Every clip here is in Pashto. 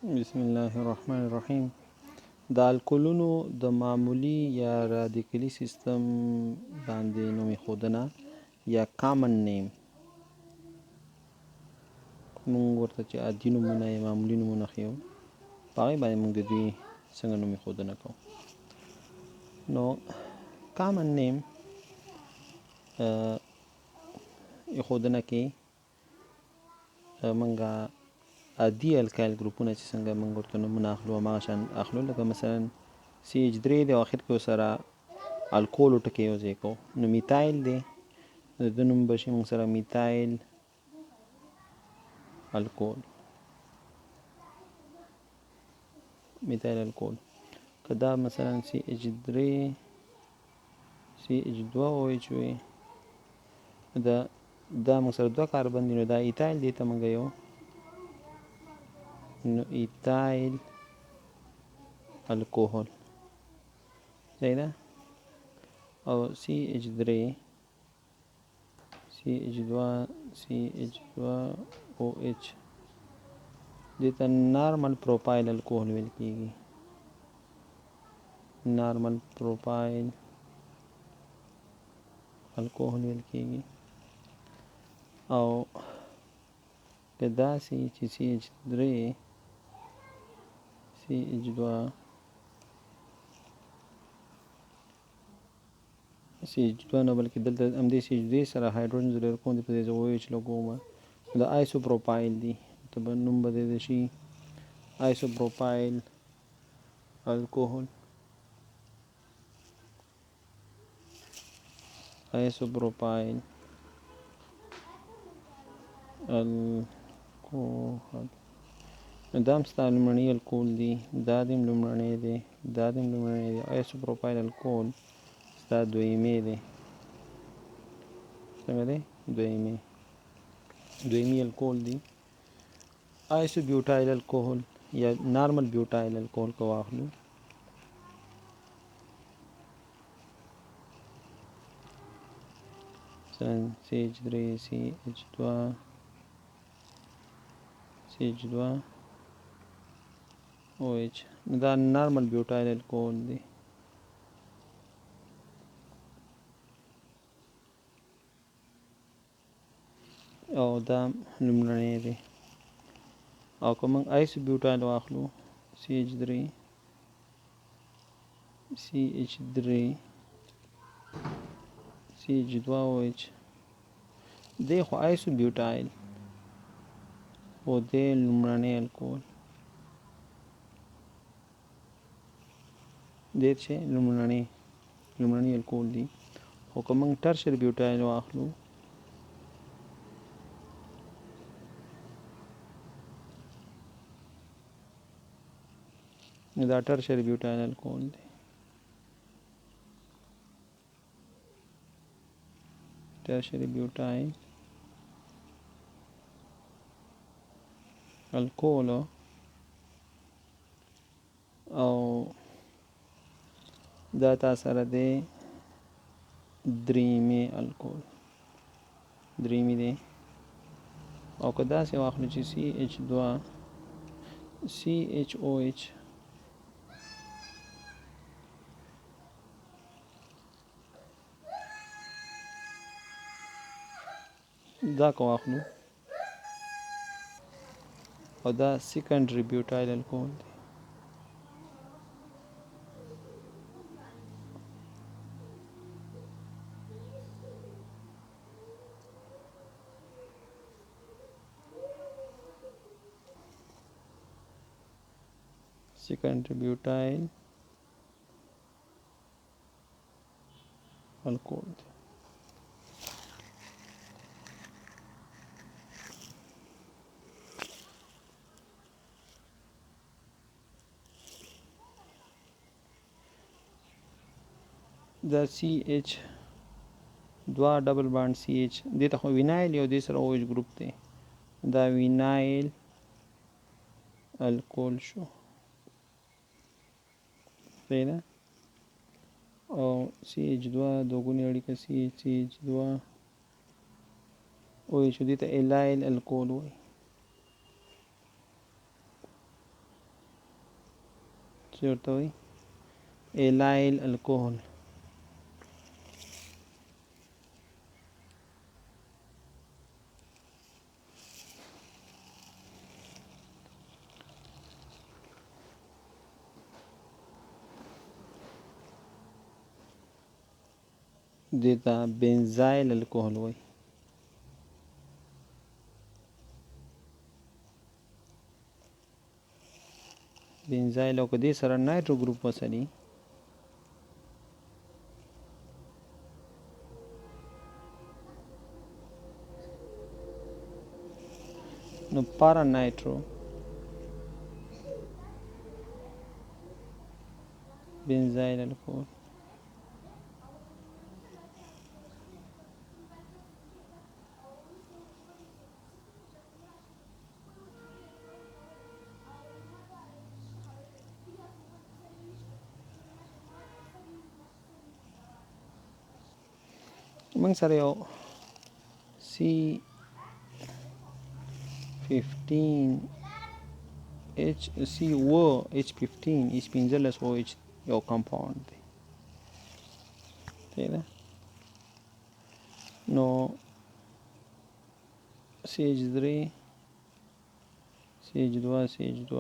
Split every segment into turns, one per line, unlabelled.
بسم الله الرحمن الرحیم. د الکولونو د معمولي یا رادیکالي سیستم باندې نوم ایښودنه یا کامن نیم، مونږ ورته چې عادي نومونه یا معمولي نومونه ښیو، په هغې باندې مونږ د دوی څنګه نوم ایښودنه کوو. نو کامن نیم ایښودنه کې مونږه عادي الکایل ګروپونه چې څنګه مونږ ورته نومونه اخلو هماغه شان اخلو، لکه مثلا CH3 دی او اخر کې ورسره الکولو ټکي یو ځای کوو، نو میتایل دی، د ده نوم به شي مونږ سره میتایل الکول. میتایل الکول که دا مثلا CH3 CH2OH وي، دا مونږ سره دوه کاربن دي، نو دا ایتایل دی ته مونږ یو، نو ایتایل الکوهول صحیح ده. او CH3 CH2OH دې ته نارمل پروپایل الکوهول ویل کېږي. نارمل پروپایل الکوهول ویل کېږي. او که داسې چې CH3 CH2 نه بلکې دلته همدې CH2 سره هایدروجن ضرور کوم دی، په دې زه OH لګوم، دا آیسو پروپایل دی، ته به نوم به دې شي آیسو پروپایل الکوهول. آیسو پروپایل الکوهول دا هم ستا لومړنی الکول دی، دا دې هم لومړنی دی، دا دې هم لومړنی دی. آیسو پروپایل الکول ستا دویمې دی. څنګه دی؟ دویمې الکول دی. آیسو بیوټایل الکوهول یا نارمل بیوټایل الکوهول که واخلو، مثلا CH3 CH2OH، دا نارمل بیوټایل الکوهول دی. او دا لومړنی دی. او که موږ آیسو بیوټایل واخلو، CH3 CH2OH، دی خو آیسو بیوټایل خو دی لومړنی الکول دی، چې لومړنی الکول دی. خو که موږ ټرشر بیوټایل واخلو، دا ټرشر بیوټایل الکول دی. ټرشر بیوټایل الکول او دا تا سره دی دریمې الکول، دریمې دی. او که داسې واخلو چې CH2CHOH، دا که واخلو، او دا سیکنډري بیوټایل الکول دی. سیکنډري بیوټایل الکول دی. دا CH دوه ډبل بانډ CH دې ته خو وینایل یو دې سره OH ګروپ دی، دا وینایل الکول شو صحیح ده. او CH2 دوګونی اړیکه CH2OH دې ته ایلایل الکول وایي. څه ورته وایي ایلایل الکوهول. دیتا بنزایل الکوهول وایي. بنزایل او که دې سره نایټرو ګروپ وسلي نو پارا نایټرو بنزایل الکوهول. موږ سره یو C15H15 یو کمپاوند دی. صحیح ده. نو CH3 CH2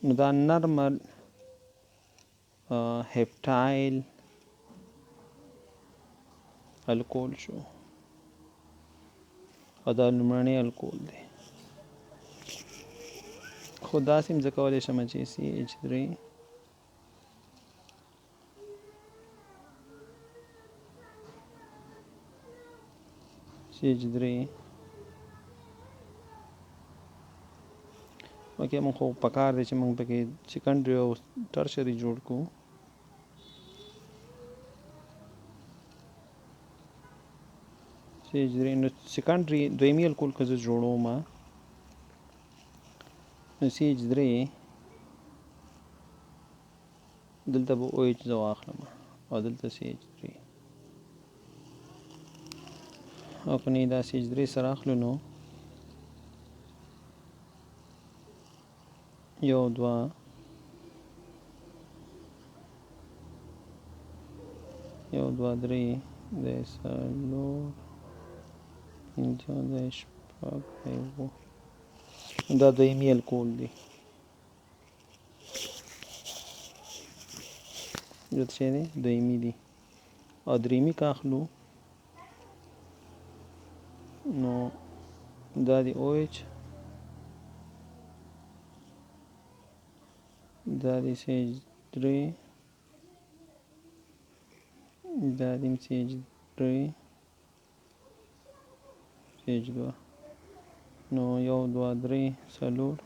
نو دا نرمل هپټایل الکول شو او دا لومړنی الکول دی. خو داسې هم زه کولی شم چې CH3 اوکې موږ خو پکار دی چې موږ پکې سیکنډري او ټرشري جوړ کړو. CH3 نو سیکنډري دویمي الکول که زه جوړوم نو CH3 دلته به OH زه واخلم او دلته CH3 او که نه دا CH3 سره اخلو نو 1 2 1 2 3 د څلور پنځه د شپږ دا دویمي الکول دی. دا څه دی دویمي دی او دریمي که اخلو نو دا دی OH دا دی CH3 دا دی CH3 CH2 نو 1 2 3 څلور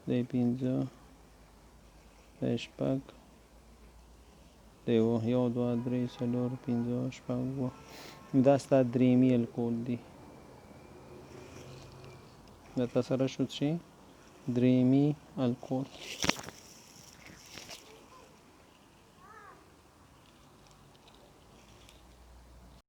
دی پنځه دی شپږ دی 1 2 3 څلور پنځه شپږ اووه دا ستا دریمي الکول دی. دا تا سره شو چې دریمي الکول